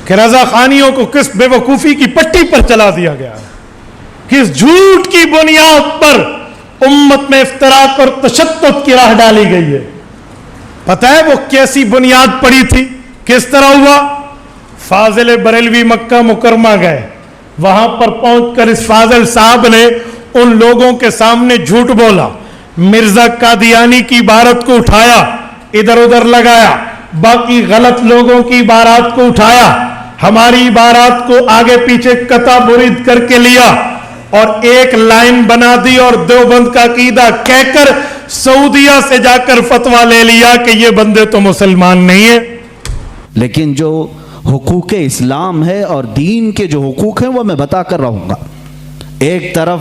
کہ رضا خانیوں کو کس بے وقوفی کی پٹی پر چلا دیا گیا، کس جھوٹ کی بنیاد پر امت میں افتراق اور تشدد کی راہ ڈالی گئی ہے۔ پتہ ہے وہ کیسی بنیاد پڑی تھی، کس طرح ہوا؟ فاضل بریلوی مکہ مکرمہ گئے، وہاں پر پہنچ کر اس فاضل صاحب نے ان لوگوں کے سامنے جھوٹ بولا، مرزا قادیانی کی عبارت کو اٹھایا، ادھر ادھر لگایا، باقی غلط لوگوں کی عبارات کو اٹھایا، ہماری عبارات کو آگے پیچھے قطع برید کر کے لیا اور ایک لائن بنا دی اور دیوبند کا عقیدہ کہہ کر سعودیہ سے جا کر فتویٰ لے لیا کہ یہ بندے تو مسلمان نہیں ہیں۔ لیکن جو حقوق اسلام ہے اور دین کے جو حقوق ہیں وہ میں بتا کر رہوں گا۔ ایک طرف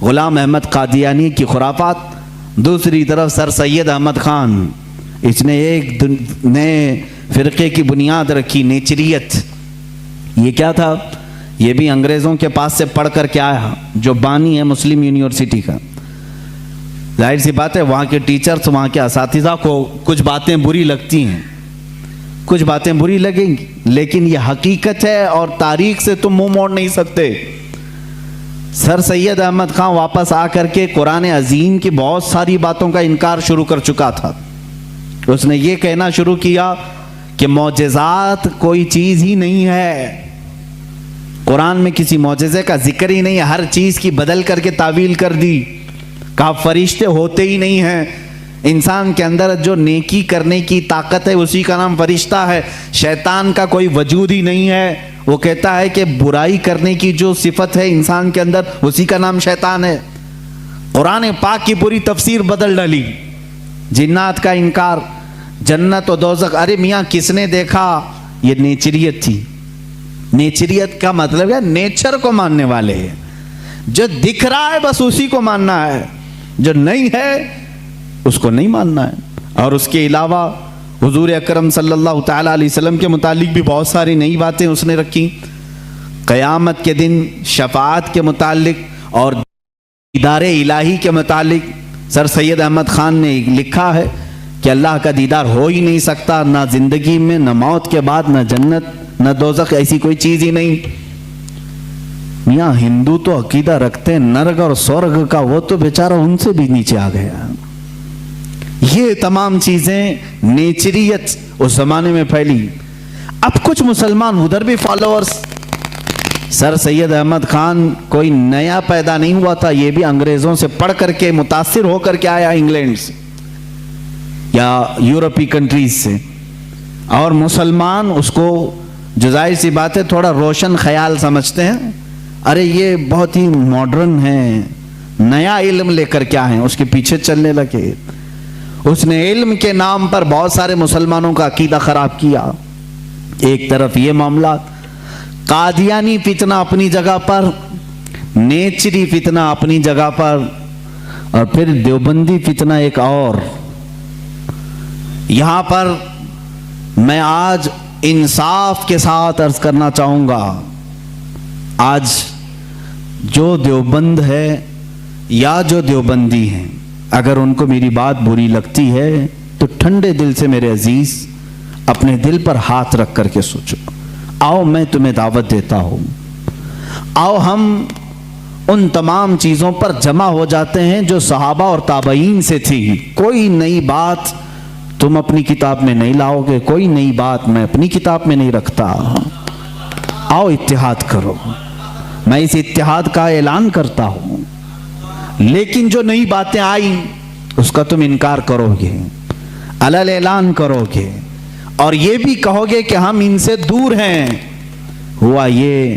غلام احمد قادیانی کی خرافات، دوسری طرف سر سید احمد خان، اس نے ایک نئے فرقے کی بنیاد رکھی، نیچریت۔ یہ کیا تھا؟ یہ بھی انگریزوں کے پاس سے پڑھ کر کے آیا، جو بانی ہے مسلم یونیورسٹی کا۔ ظاہر سی بات ہے وہاں کے ٹیچرز، وہاں کے اساتذہ کو کچھ باتیں بری لگتی ہیں، کچھ باتیں بری لگیں گی، لیکن یہ حقیقت ہے اور تاریخ سے تم منہ موڑ نہیں سکتے۔ سر سید احمد خان واپس آ کر کے قرآن عظیم کی بہت ساری باتوں کا انکار شروع کر چکا تھا۔ اس نے یہ کہنا شروع کیا کہ معجزات کوئی چیز ہی نہیں ہے، قرآن میں کسی معجزے کا ذکر ہی نہیں ہے، ہر چیز کی بدل کر کے تعویل کر دی، کہا فرشتے ہوتے ہی نہیں ہیں، انسان کے اندر جو نیکی کرنے کی طاقت ہے اسی کا نام فرشتہ ہے، شیطان کا کوئی وجود ہی نہیں ہے۔ وہ کہتا ہے کہ برائی کرنے کی جو صفت ہے انسان کے اندر اسی کا نام شیطان ہے۔ قرآن پاک کی پوری تفسیر بدل ڈالی، جنات کا انکار، جنت و دوزخ، ارے میاں کس نے دیکھا؟ یہ نیچریت تھی۔ نیچریت کا مطلب ہے نیچر کو ماننے والے ہیں، جو دکھ رہا ہے بس اسی کو ماننا ہے، جو نہیں ہے اس کو نہیں ماننا ہے۔ اور اس کے علاوہ حضور اکرم صلی اللہ تعالیٰ علیہ وسلم کے متعلق بھی بہت ساری نئی باتیں اس نے رکھی، قیامت کے دن شفاعت کے متعلق اور دیدار الہی کے متعلق۔ سر سید احمد خان نے لکھا ہے کہ اللہ کا دیدار ہو ہی نہیں سکتا، نہ زندگی میں، نہ موت کے بعد، نہ جنت، نہ دوزخ، ایسی کوئی چیز ہی نہیں۔ میاں ہندو تو عقیدہ رکھتے ہیں نرگ اور سورگ کا، وہ تو بیچارہ ان سے بھی نیچے آ گیا۔ یہ تمام چیزیں نیچریت اس زمانے میں پھیلی۔ اب کچھ مسلمان ادھر بھی فالوورز۔ سر سید احمد خان کوئی نیا پیدا نہیں ہوا تھا، یہ بھی انگریزوں سے پڑھ کر کے متاثر ہو کر کے آیا، انگلینڈ سے یا یورپی کنٹریز سے، اور مسلمان اس کو جو ظاہر سی بات ہے تھوڑا روشن خیال سمجھتے ہیں، ارے یہ بہت ہی ماڈرن ہیں، نیا علم لے کر کیا ہیں، اس کے پیچھے چلنے لگے۔ اس نے علم کے نام پر بہت سارے مسلمانوں کا عقیدہ خراب کیا۔ ایک طرف یہ معاملات، قادیانی فتنہ اپنی جگہ پر، نیچری فتنہ اپنی جگہ پر، اور پھر دیوبندی فتنہ ایک اور۔ یہاں پر میں آج انصاف کے ساتھ عرض کرنا چاہوں گا، آج جو دیوبند ہے یا جو دیوبندی ہیں، اگر ان کو میری بات بری لگتی ہے تو ٹھنڈے دل سے میرے عزیز اپنے دل پر ہاتھ رکھ کر کے سوچو، آؤ میں تمہیں دعوت دیتا ہوں، آؤ ہم ان تمام چیزوں پر جمع ہو جاتے ہیں جو صحابہ اور تابعین سے تھی۔ کوئی نئی بات تم اپنی کتاب میں نہیں لاؤ گے، کوئی نئی بات میں اپنی کتاب میں نہیں رکھتا۔ آؤ اتحاد کرو، میں اس اتحاد کا اعلان کرتا ہوں، لیکن جو نئی باتیں آئیں اس کا تم انکار کرو گے، علل اعلان کرو گے، اور یہ بھی کہو گے کہ ہم ان سے دور ہیں۔ ہوا یہ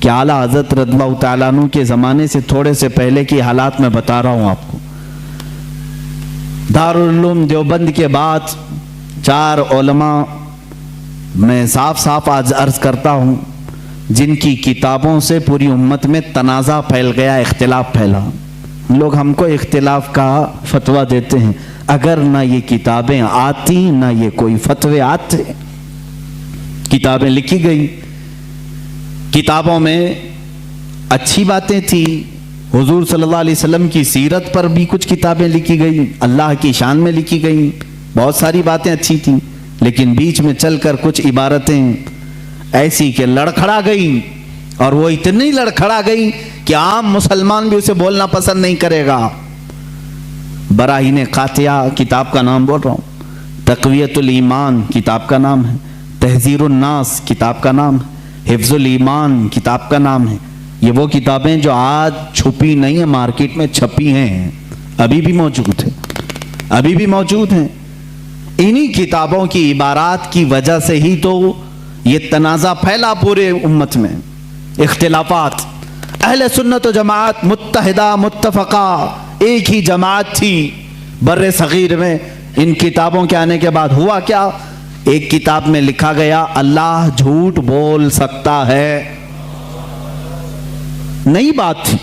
کہ اعلیٰ حضرت رضی اللہ تعالیٰ عنہ کے زمانے سے تھوڑے سے پہلے کی حالات میں بتا رہا ہوں آپ کو۔ دارالعلوم دیوبند کے بعد 4 علماء میں صاف صاف آج عرض کرتا ہوں جن کی کتابوں سے پوری امت میں تنازع پھیل گیا، اختلاف پھیلا۔ لوگ ہم کو اختلاف کا فتویٰ دیتے ہیں، اگر نہ یہ کتابیں آتی نہ یہ کوئی فتوے آتے۔ کتابیں لکھی گئی، کتابوں میں اچھی باتیں تھی، حضور صلی اللہ علیہ وسلم کی سیرت پر بھی کچھ کتابیں لکھی گئی، اللہ کی شان میں لکھی گئی، بہت ساری باتیں اچھی تھیں، لیکن بیچ میں چل کر کچھ عبارتیں ایسی کہ لڑکھڑا گئی، اور وہ اتنی لڑکھڑا گئی کہ عام مسلمان بھی اسے بولنا پسند نہیں کرے گا۔ براہین قاطعہ کتاب کا نام بول رہا ہوں، تقویت الایمان کتاب کا نام ہے، تحذیر الناس کتاب کا نام ہے، حفظ الایمان کتاب کا نام ہے۔ یہ وہ کتابیں جو آج چھپی نہیں ہیں، مارکیٹ میں چھپی ہیں، ابھی بھی موجود ہیں، ابھی بھی موجود ہیں۔ انہی کتابوں کی عبارات کی وجہ سے ہی تو یہ تنازع پھیلا پورے امت میں، اختلافات۔ اہل سنت و جماعت متحدہ متفقہ ایک ہی جماعت تھی بر صغیر میں۔ ان کتابوں کے آنے کے بعد ہوا کیا؟ ایک کتاب میں لکھا گیا اللہ جھوٹ بول سکتا ہے، نئی بات تھی۔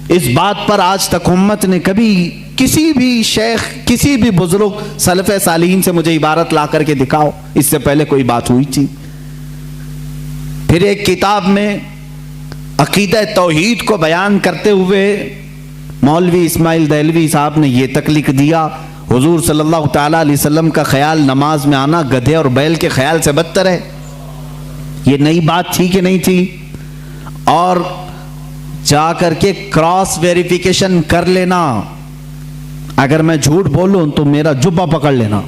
اس بات پر آج تک امت نے کبھی کسی بھی شیخ، کسی بھی بزرگ سلف صالحین سے مجھے عبارت لا کر کے دکھاؤ اس سے پہلے کوئی بات ہوئی تھی۔ پھر ایک کتاب میں عقیدہ توحید کو بیان کرتے ہوئے مولوی اسماعیل دہلوی صاحب نے یہ تک لکھ دیا، حضور صلی اللہ تعالیٰ علیہ وسلم کا خیال نماز میں آنا گدھے اور بیل کے خیال سے بدتر ہے۔ یہ نئی بات تھی کہ نہیں تھی؟ اور جا کر کے کراس ویریفیکیشن کر لینا، اگر میں جھوٹ بولوں تو میرا جبہ پکڑ لینا،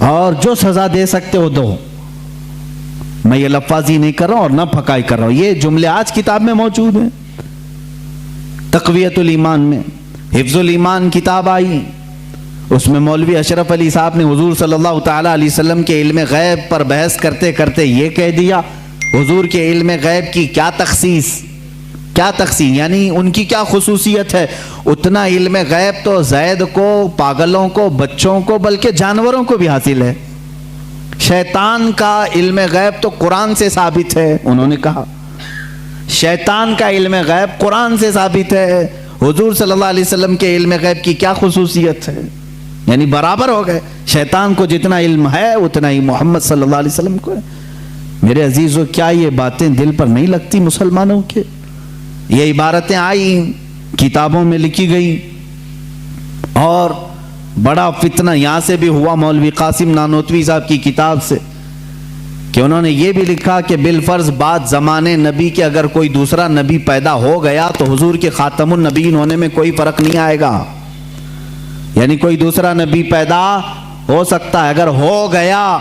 اور جو سزا دے سکتے ہو دو۔ میں یہ لفاظی نہیں کر رہا ہوں اور نہ پھکائی کر رہا ہوں، یہ جملے آج کتاب میں موجود ہیں۔ تقویت الایمان میں حفظ الایمان کتاب آئی، اس میں مولوی اشرف علی صاحب نے حضور صلی اللہ تعالیٰ علیہ وسلم کے علم غیب پر بحث کرتے کرتے یہ کہہ دیا، حضور کے علم غیب کی کیا تخصیص، کیا تخصیص یعنی ان کی کیا خصوصیت ہے؟ اتنا علم غیب تو زید کو، پاگلوں کو، بچوں کو، بلکہ جانوروں کو بھی حاصل ہے۔ شیطان کا علم غیب تو قرآن سے ثابت ہے، انہوں نے کہا شیطان کا علم غیب قرآن سے ثابت ہے، حضور صلی اللہ علیہ وسلم کے علم غیب کی کیا خصوصیت ہے؟ یعنی برابر ہو گئے، شیطان کو جتنا علم ہے اتنا ہی محمد صلی اللہ علیہ وسلم کو ہے۔ میرے عزیزو، کیا یہ باتیں دل پر نہیں لگتی مسلمانوں کے؟ یہ عبارتیں آئی، کتابوں میں لکھی گئی، اور بڑا فتنہ یہاں سے بھی ہوا مولوی قاسم نانوتوی صاحب کی کتاب سے، کہ انہوں نے یہ بھی لکھا کہ بالفرض بعد زمانے نبی کے اگر کوئی دوسرا نبی پیدا ہو گیا تو حضور کے خاتم النبیین ہونے میں کوئی فرق نہیں آئے گا۔ یعنی کوئی دوسرا نبی پیدا ہو سکتا ہے، اگر ہو گیا،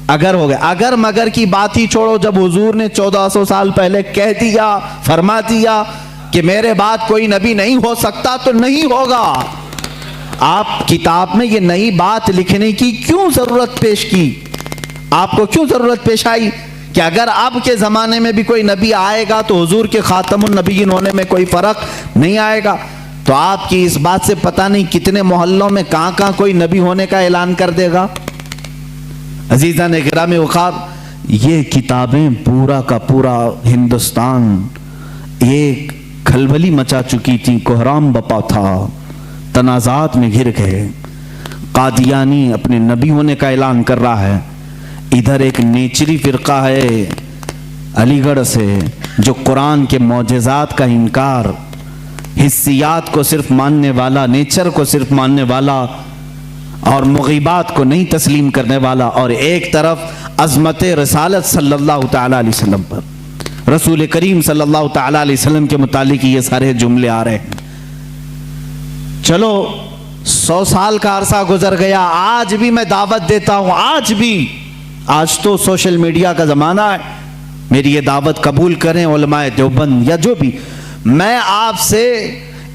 اگر مگر کی بات ہی چھوڑو، جب حضور نے 1400 سال پہلے کہہ دیا، فرما دیا کہ میرے بعد کوئی نبی نہیں ہو سکتا تو نہیں ہوگا۔ آپ کتاب میں یہ نئی بات لکھنے کی کیوں ضرورت پیش کی؟ آپ کو کیوں ضرورت پیش آئی کہ اگر اب کے زمانے میں بھی کوئی نبی آئے گا تو حضور کے خاتم النبیین ہونے میں کوئی فرق نہیں آئے گا؟ تو آپ کی اس بات سے پتہ نہیں کتنے محلوں میں کہاں کہاں کوئی نبی ہونے کا اعلان کر دے گا۔ عزیزان گرامی وقار، یہ کتابیں پورا کا پورا ہندوستان ایک کھلبلی مچا چکی تھی، کوہرام بپا تھا، تنازعات میں گھر گئے۔ قادیانی اپنے نبی ہونے کا اعلان کر رہا ہے، ادھر ایک نیچری فرقہ ہے علی گڑھ سے جو قرآن کے معجزات کا انکار، حسیات کو صرف ماننے والا، نیچر کو صرف ماننے والا اور مغیبات کو نہیں تسلیم کرنے والا، اور ایک طرف عظمت رسالت صلی اللہ تعالیٰ علیہ وسلم پر، رسول کریم صلی اللہ تعالیٰ علیہ وسلم کے متعلق یہ سارے جملے آ رہے ہیں۔ چلو 100 سال کا عرصہ گزر گیا، آج بھی میں دعوت دیتا ہوں، آج تو سوشل میڈیا کا زمانہ ہے، میری یہ دعوت قبول کریں علماء دیوبند یا جو بھی، میں آپ سے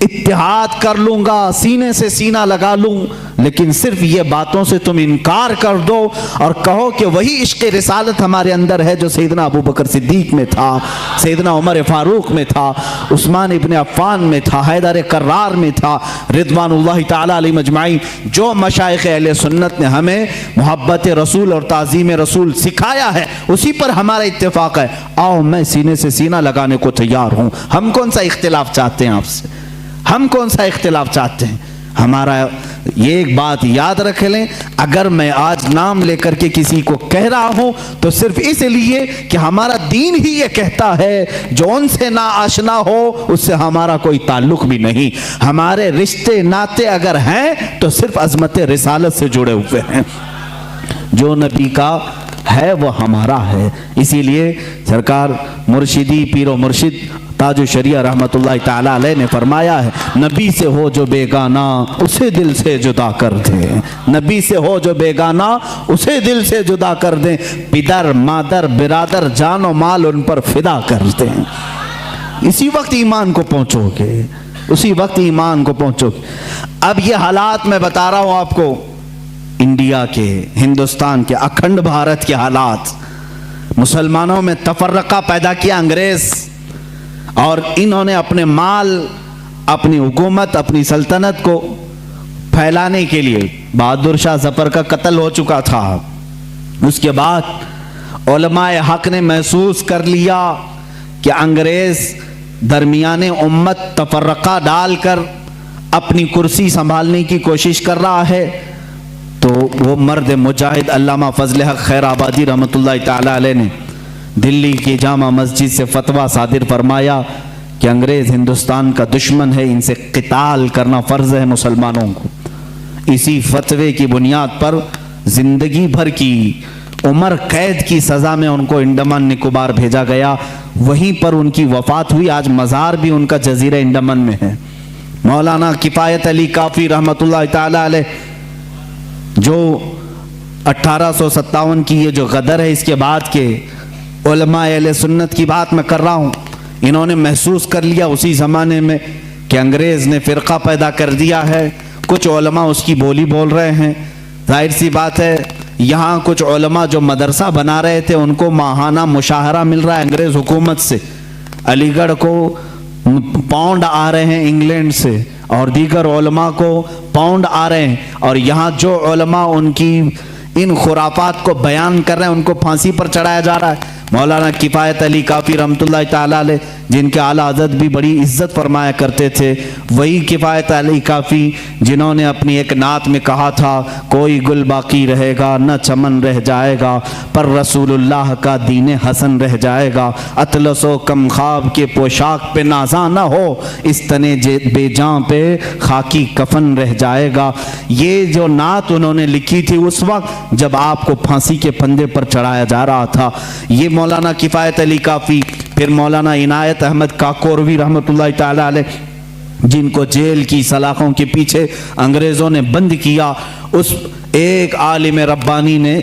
اتحاد کر لوں گا، سینے سے سینہ لگا لوں، لیکن صرف یہ باتوں سے تم انکار کر دو اور کہو کہ وہی عشق رسالت ہمارے اندر ہے جو سیدنا ابو بکر صدیق میں تھا، سیدنا عمر فاروق میں تھا، عثمان ابن عفان میں تھا، حیدر کرار میں تھا، رضوان اللہ تعالیٰ علیہ مجمعین۔ جو مشائخ اہل سنت نے ہمیں محبت رسول اور تعظیم رسول سکھایا ہے اسی پر ہمارا اتفاق ہے، آؤ میں سینے سے سینہ لگانے کو تیار ہوں۔ ہم کون سا اختلاف چاہتے ہیں آپ سے؟ ہم کون سا اختلاف چاہتے ہیں؟ ہمارا یہ ایک بات یاد رکھ لیں، اگر میں آج نام لے کر کے کسی کو کہہ رہا ہوں تو صرف اس لیے کہ ہمارا دین ہی یہ کہتا ہے جو ان سے نا آشنا ہو اس سے ہمارا کوئی تعلق بھی نہیں۔ ہمارے رشتے ناتے اگر ہیں تو صرف عظمت رسالت سے جڑے ہوئے ہیں۔ جو نبی کا ہے وہ ہمارا ہے۔ اسی لیے سرکار مرشدی پیر و مرشد تاج الشریعہ رحمۃ اللہ تعالی علیہ نے فرمایا ہے، نبی سے ہو جو بیگانہ اسے دل سے جدا کر دیں، نبی سے ہو جو بیگانہ اسے دل سے جدا کر دیں، پدر مادر برادر جان و مال ان پر فدا کر دیں۔ اسی وقت ایمان کو پہنچو گے، اسی وقت ایمان کو پہنچو گے۔ اب یہ حالات میں بتا رہا ہوں آپ کو، انڈیا کے، ہندوستان کے، اکھنڈ بھارت کے حالات، مسلمانوں میں تفرقہ پیدا کیا انگریز، اور انہوں نے اپنے مال، اپنی حکومت، اپنی سلطنت کو پھیلانے کے لیے، بہادر شاہ ظفر کا قتل ہو چکا تھا، اس کے بعد علماء حق نے محسوس کر لیا کہ انگریز درمیان امت تفرقہ ڈال کر اپنی کرسی سنبھالنے کی کوشش کر رہا ہے، تو وہ مرد مجاہد علامہ فضل حق خیر آبادی رحمۃ اللہ تعالی علیہ نے دلی کی جامع مسجد سے فتویٰ صادر فرمایا کہ انگریز ہندوستان کا دشمن ہے، ان سے قتال کرنا فرض ہے مسلمانوں کو۔ اسی فتوے کی بنیاد پر زندگی بھر کی عمر قید کی سزا میں ان کو انڈمان نکوبار بھیجا گیا، وہیں پر ان کی وفات ہوئی۔ آج مزار بھی ان کا جزیرہ انڈمان میں ہے۔ مولانا کفایت علی کافی رحمۃ اللہ تعالی علیہ، جو 1857 کی یہ جو غدر ہے، اس کے بعد کے علماء اہل سنت کی بات میں کر رہا ہوں، انہوں نے محسوس کر لیا اسی زمانے میں کہ انگریز نے فرقہ پیدا کر دیا ہے، کچھ علماء اس کی بولی بول رہے ہیں۔ ظاہر سی بات ہے، یہاں کچھ علماء جو مدرسہ بنا رہے تھے ان کو ماہانہ مشاہرہ مل رہا ہے انگریز حکومت سے، علی گڑھ کو پاؤنڈ آ رہے ہیں انگلینڈ سے، اور دیگر علماء کو پاؤنڈ آ رہے ہیں، اور یہاں جو علماء ان کی ان خرافات کو بیان کر رہے ہیں ان کو پھانسی پر چڑھایا جا رہا ہے۔ مولانا کفایت علی کافی رحمۃ اللہ تعالی علیہ، جن کے اعلیٰ حضرت بھی بڑی عزت فرمایا کرتے تھے، وہی کفایت علی کافی جنہوں نے اپنی ایک نعت میں کہا تھا، کوئی گل باقی رہے گا نہ چمن رہ جائے گا، پر رسول اللہ کا دین حسن رہ جائے گا، اطلس و کم خواب کے پوشاک پہ نازاں نہ ہو، اس تنے بے جاں پہ خاکی کفن رہ جائے گا۔ یہ جو نعت انہوں نے لکھی تھی اس وقت جب آپ کو پھانسی کے پھندے پر چڑھایا جا رہا تھا، یہ مولانا کفایت علی کافی۔ پھر مولانا عنایت احمد کاکوروی رحمۃ اللہ تعالی علیہ، جن کو جیل کی سلاخوں کے پیچھے انگریزوں نے بند کیا، اس ایک عالم ربانی نے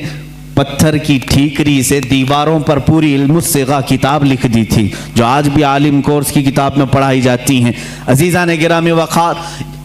پتھر کی ٹھیکری سے دیواروں پر پوری علم الصیغہ کتاب لکھ دی تھی، جو آج بھی عالم کورس کی کتاب میں پڑھائی جاتی ہیں۔ عزیزان گرامی وقار،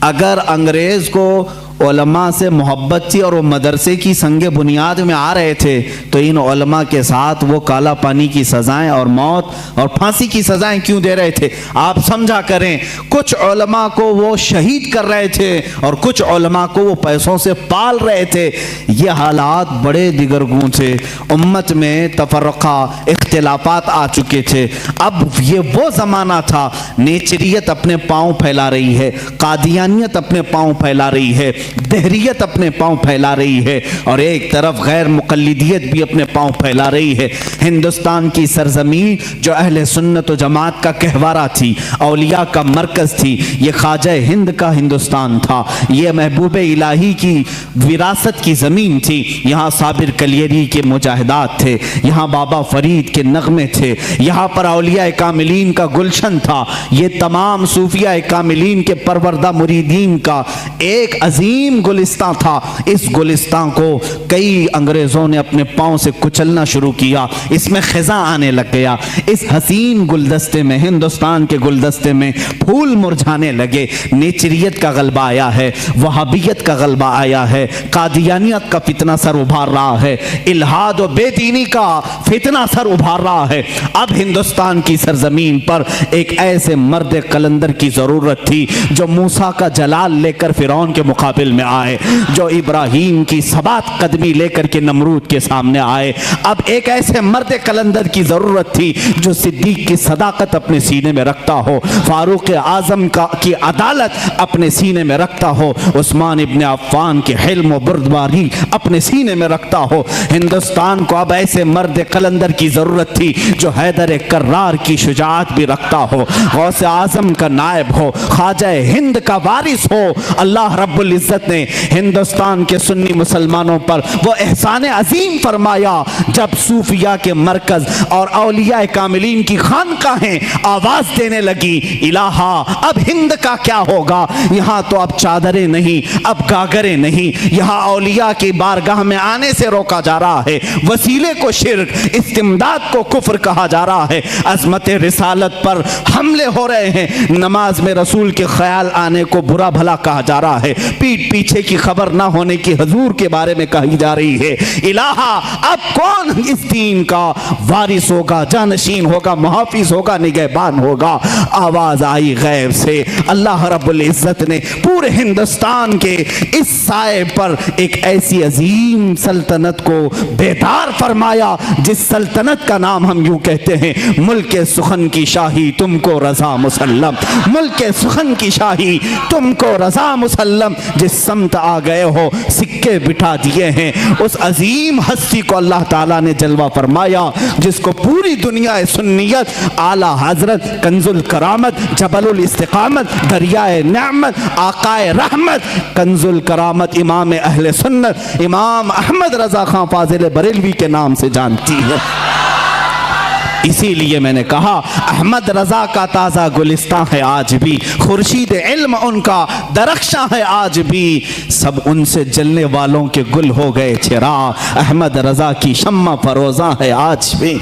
اگر انگریز کو علماء سے محبت تھی اور وہ مدرسے کی سنگ بنیاد میں آ رہے تھے، تو ان علماء کے ساتھ وہ کالا پانی کی سزائیں اور موت اور پھانسی کی سزائیں کیوں دے رہے تھے؟ آپ سمجھا کریں، کچھ علماء کو وہ شہید کر رہے تھے اور کچھ علماء کو وہ پیسوں سے پال رہے تھے۔ یہ حالات بڑے دیگرگوں تھے، امت میں تفرقہ اختلافات آ چکے تھے۔ اب یہ وہ زمانہ تھا، نیچریت اپنے پاؤں پھیلا رہی ہے، قادیانیت اپنے پاؤں پھیلا رہی ہے، دہریت اپنے پاؤں پھیلا رہی ہے، اور ایک طرف غیر مقلدیت بھی اپنے پاؤں پھیلا رہی ہے۔ ہندوستان کی سرزمین جو اہل سنت و جماعت کا گہوارہ تھی، اولیاء کا مرکز تھی، یہ خواجہ ہند کا ہندوستان تھا، یہ محبوب الہی کی وراثت کی زمین تھی۔ یہاں صابر کلیری کے مجاہدات تھے، یہاں بابا فرید کے نغمے تھے، یہاں پر اولیاء کاملین کا گلشن تھا، یہ تمام صوفیاء کاملین کے پروردہ مریدین کا ایک عظیم گلستان تھا۔ اس گلستان کو کئی انگریزوں نے اپنے پاؤں سے کچلنا شروع کیا، اس میں خزاں آنے لگ گیا، اس حسین گلدستے میں، ہندوستان کے گلدستے میں پھول مرجھانے لگے۔ نیچریت کا غلبہ آیا ہے، وہابیت کا غلبہ آیا ہے، قادیانیت کا فتنہ سر ابھار رہا ہے، الہاد و بے دینی کا فتنہ سر ابھار رہا ہے۔ اب ہندوستان کی سرزمین پر ایک ایسے مرد قلندر کی ضرورت تھی جو موسیٰ کا جلال لے کر فرعون کے مقابل میں آئے، جو ابراہیم کی ثبات قدمی لے کر کے نمرود کے سامنے آئے۔ اب ایک ایسے مرد قلندر کی ضرورت تھی جو صدیق کی صداقت اپنے سینے میں رکھتا ہو، فاروق اعظم کی عدالت اپنے سینے میں رکھتا ہو، عثمان ابن عفان کی حلم و بردباری اپنے سینے میں رکھتا ہو۔ ہندوستان کو اب ایسے مرد قلندر کی ضرورت تھی جو حیدر کرار کی شجاعت بھی رکھتا ہو، غوث اعظم کا نائب ہو، خواجہ ہند کا وارث ہو. اللہ رب العزت نے ہندوستان کے سنی مسلمانوں پر وہ احسان عظیم فرمایا جب صوفیاء کے مرکز اور اولیاء کاملین کی خانقاہیں آواز دینے لگی الہا اب ہند کا کیا ہوگا. یہاں تو اب چادریں نہیں, اب گاگریں نہیں, یہاں اولیاء کی بارگاہ میں آنے سے روکا جا رہا ہے, وسیلے کو شرک, استمداد کو کفر کہا جا رہا ہے, عظمت رسالت پر حملے ہو رہے ہیں, نماز میں رسول کے خیال آنے کو برا بھلا کہا جا رہا ہے, پیٹ پیچھے کی خبر نہ ہونے کی حضور کے بارے میں کہی جا رہی ہے. الہا اب کون اس دین کا وارث ہوگا, جانشین ہوگا, محافظ ہوگا, نگہبان ہوگا. آواز آئی غیب سے. اللہ رب العزت نے پورے ہندوستان کے اس سائے پر ایک ایسی عظیم سلطنت کو بیدار فرمایا جس سلطنت کا نام ہم یوں کہتے ہیں ملک سخن کی شاہی تم کو رضا مسلم. ملک سخن کی شاہی تم کو رضا مسلم. جس سمت آ گئے ہو سکے بٹھا دیے ہیں. اس عظیم ہستی کو اللہ تعالیٰ نے جلوہ فرمایا جس کو پوری دنیا سنیت اعلیٰ حضرت کنز الکرامت جبل الاستقامت دریائے نعمت آقائے رحمت کنز الکرامت امام اہل سنت امام احمد رضا خان فاضل بریلوی کے نام سے جانتی ہے. اسی لیے میں نے کہا احمد رضا کا تازہ گلستان ہے آج بھی, خورشید علم ان کا درخشاں ہے آج بھی, سب ان سے جلنے والوں کے گل ہو گئے چراغ, احمد رضا کی شمع فروزاں ہے آج بھی.